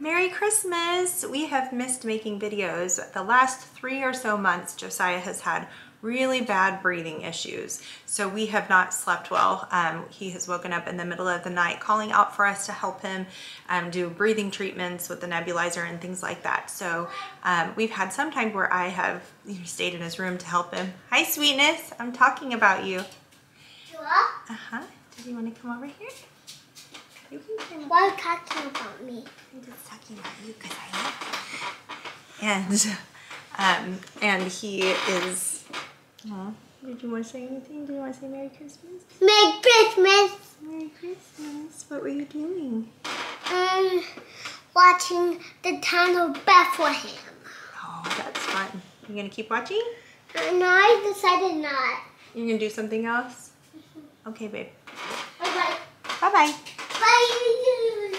Merry Christmas! We have missed making videos. The last 3 or so months, Josiah has had really bad breathing issues. So we have not slept well. He has woken up in the middle of the night calling out for us to help him do breathing treatments with the nebulizer and things like that. So we've had some time where I have stayed in his room to help him. Hi, sweetness. I'm talking about you. Uh-huh. Did you want to come over here? You can come. Why are you talking about me? I'm just talking about you because I love you. And he is. Oh, did you want to say anything? Do you want to say Merry Christmas? Merry Christmas. Merry Christmas. What were you doing? Watching the town of Bethlehem. Oh, that's fun. You gonna keep watching? No, I decided not. You're gonna do something else? Okay, babe. Bye-bye. Bye-bye. Bye.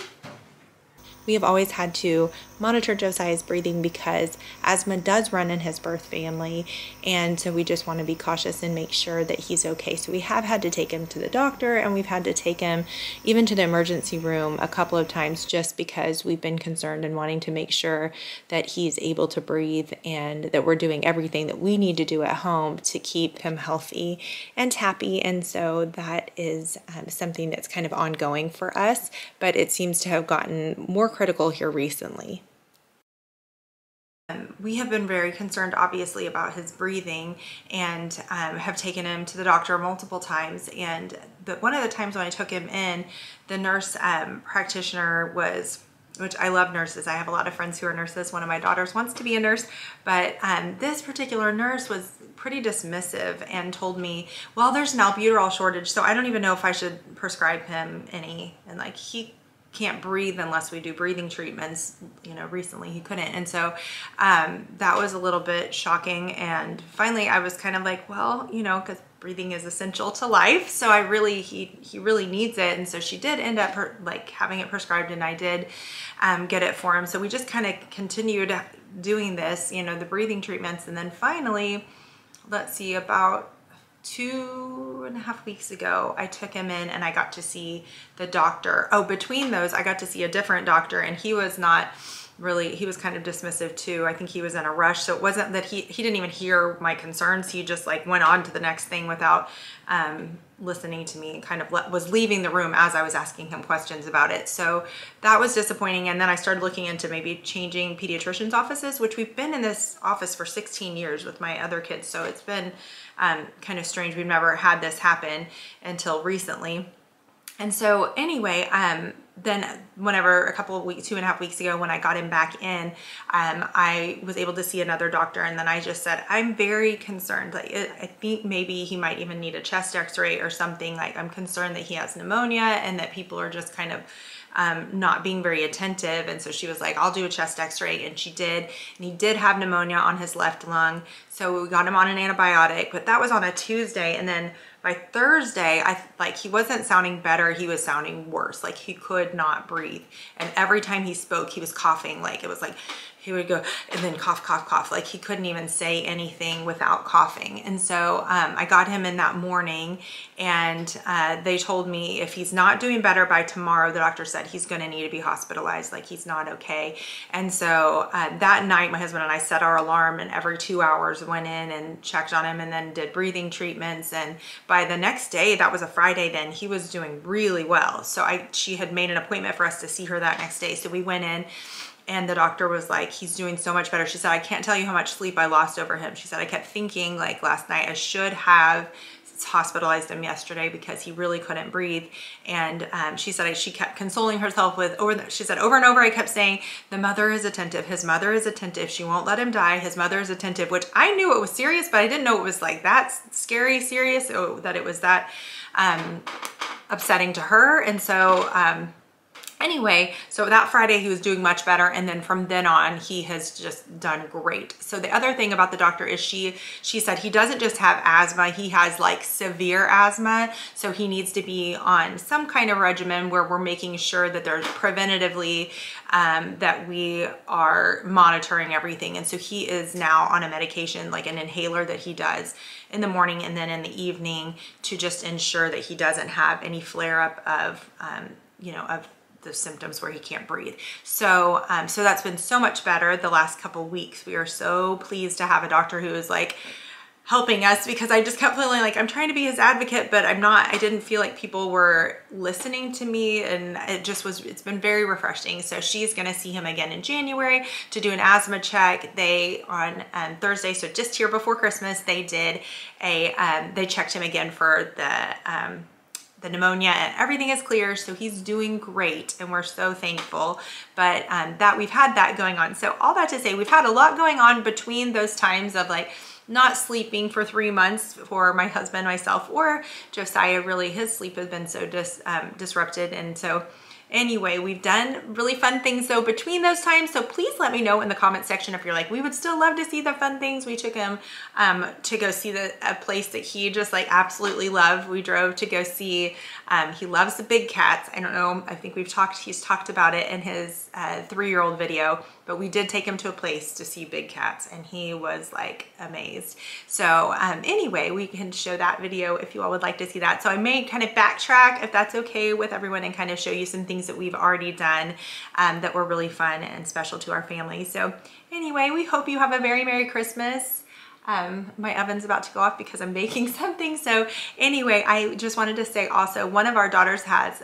We have always had to monitor Josiah's breathing because asthma does run in his birth family, and so we just want to be cautious and make sure that he's okay. So we have had to take him to the doctor, and we've had to take him even to the emergency room a couple of times just because we've been concerned and wanting to make sure that he's able to breathe and that we're doing everything that we need to do at home to keep him healthy and happy. And so that is something that's kind of ongoing for us, but it seems to have gotten more critical here recently. We have been very concerned, obviously, about his breathing and have taken him to the doctor multiple times. But one of the times when I took him in, the nurse practitioner was, which I love nurses. I have a lot of friends who are nurses. One of my daughters wants to be a nurse, but this particular nurse was pretty dismissive and told me, well, there's an albuterol shortage, so I don't even know if I should prescribe him any. And like, he can't breathe unless we do breathing treatments. Recently he couldn't. And so that was a little bit shocking. And finally I was kind of like, well, because breathing is essential to life. So he really needs it. And so she did end up having it prescribed, and I did get it for him. So we just kind of continued doing this, the breathing treatments. And then finally, let's see, about 2.5 weeks ago, I took him in and I got to see the doctor. Oh, between those, I got to see a different doctor, and he was not really, he was kind of dismissive too. I think he was in a rush. So it wasn't that he didn't even hear my concerns. He just went on to the next thing without listening to me, and kind of was leaving the room as I was asking him questions about it. So that was disappointing. And then I started looking into maybe changing pediatrician's offices, which we've been in this office for 16 years with my other kids. So it's been kind of strange. We've never had this happen until recently. And so anyway, then whenever a couple of weeks, 2.5 weeks ago, when I got him back in, I was able to see another doctor. And then I just said, I'm very concerned. I think maybe he might even need a chest x-ray or something. I'm concerned that he has pneumonia and that people are just kind of not being very attentive. And so she was like, I'll do a chest x-ray. And she did. And he did have pneumonia on his left lung. So we got him on an antibiotic, but that was on a Tuesday. And then by Thursday, he wasn't sounding better. He was sounding worse. He could not breathe. And every time he spoke, he was coughing. It was like he would go and then cough, cough, cough. He couldn't even say anything without coughing. And so I got him in that morning, and they told me if he's not doing better by tomorrow, the doctor said he's going to need to be hospitalized. He's not okay. And so that night, my husband and I set our alarm, and every 2 hours went in and checked on him and then did breathing treatments. And by the next day, that was a Friday then, he was doing really well. So she had made an appointment for us to see her that next day. So we went in, and the doctor was like, he's doing so much better. She said, I can't tell you how much sleep I lost over him. She said, I kept thinking last night I should have hospitalized him yesterday because he really couldn't breathe. And she said she kept consoling herself with, she said over and over, I kept saying, the mother is attentive. His mother is attentive. She won't let him die. His mother is attentive, which I knew it was serious, but I didn't know it was that scary serious, that it was that upsetting to her. And so anyway, so that Friday he was doing much better, and then from then on he has just done great. So the other thing about the doctor is she said he doesn't just have asthma, he has severe asthma, so he needs to be on some kind of regimen where we're making sure that there's preventatively that we are monitoring everything. And so he is now on a medication, an inhaler that he does in the morning and then in the evening, to just ensure that he doesn't have any flare up of the symptoms where he can't breathe. So, so that's been so much better the last couple weeks. We are so pleased to have a doctor who is like helping us, because I just kept feeling like I'm trying to be his advocate, but I'm not. I didn't feel like people were listening to me, and it's been very refreshing. So she's going to see him again in January to do an asthma check. They on Thursday, so just here before Christmas, they did they checked him again for the pneumonia, and everything is clear, so he's doing great, and we're so thankful. But that we've had that going on. So all that to say, we've had a lot going on between those times of like not sleeping for 3 months for my husband, myself, or Josiah. Really, his sleep has been so disrupted. And so anyway, we've done really fun things though between those times. So please let me know in the comment section if you're like, we would still love to see the fun things. We took him to go see a place that he just like absolutely loved. We drove to go see, he loves the big cats. I don't know, I think he's talked about it in his 3-year-old video, but we did take him to a place to see big cats, and he was like amazed. So anyway, we can show that video if you all would like to see that. So I may kind of backtrack if that's okay with everyone and kind of show you some things that we've already done that were really fun and special to our family. So anyway, we hope you have a very Merry Christmas. My oven's about to go off because I'm baking something. So anyway, I just wanted to say also, one of our daughters has,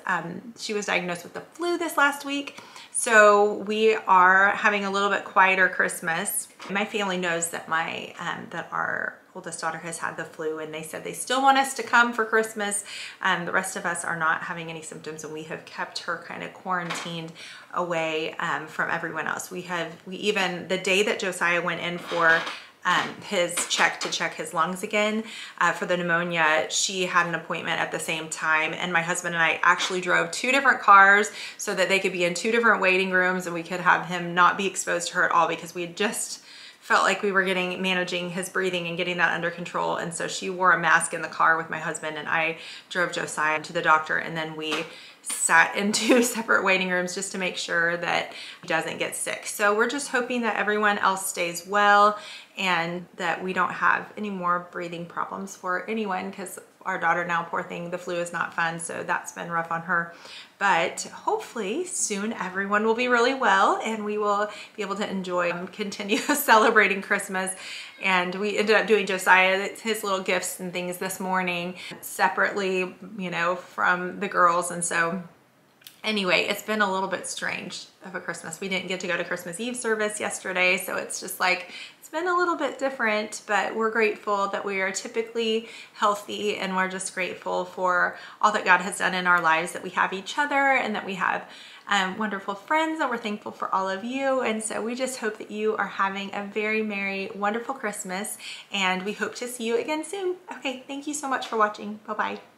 she was diagnosed with the flu this last week. So we are having a little bit quieter Christmas. My family knows that that our oldest daughter has had the flu, and they said they still want us to come for Christmas. The rest of us are not having any symptoms, and we have kept her kind of quarantined away from everyone else. We even, the day that Josiah went in for his check to check his lungs again for the pneumonia, she had an appointment at the same time, and my husband and I actually drove 2 different cars so that they could be in 2 different waiting rooms, and we could have him not be exposed to her at all, because we had just felt like we were managing his breathing and getting that under control. And so she wore a mask in the car with my husband, and I drove Josiah to the doctor, and then we sat in 2 separate waiting rooms just to make sure that he doesn't get sick. So we're just hoping that everyone else stays well and that we don't have any more breathing problems for anyone, because our daughter now, poor thing, the flu is not fun, so that's been rough on her. But hopefully soon everyone will be really well, and we will be able to enjoy continue celebrating Christmas. And we ended up doing Josiah his little gifts and things this morning separately, you know, from the girls. And so anyway, it's been a little bit strange of a Christmas. We didn't get to go to Christmas Eve service yesterday, so it's just like, it's been a little bit different, but we're grateful that we are typically healthy, and we're just grateful for all that God has done in our lives, that we have each other, and that we have wonderful friends, and we're thankful for all of you. And so we just hope that you are having a very merry, wonderful Christmas, and we hope to see you again soon. Okay, thank you so much for watching. Bye-bye.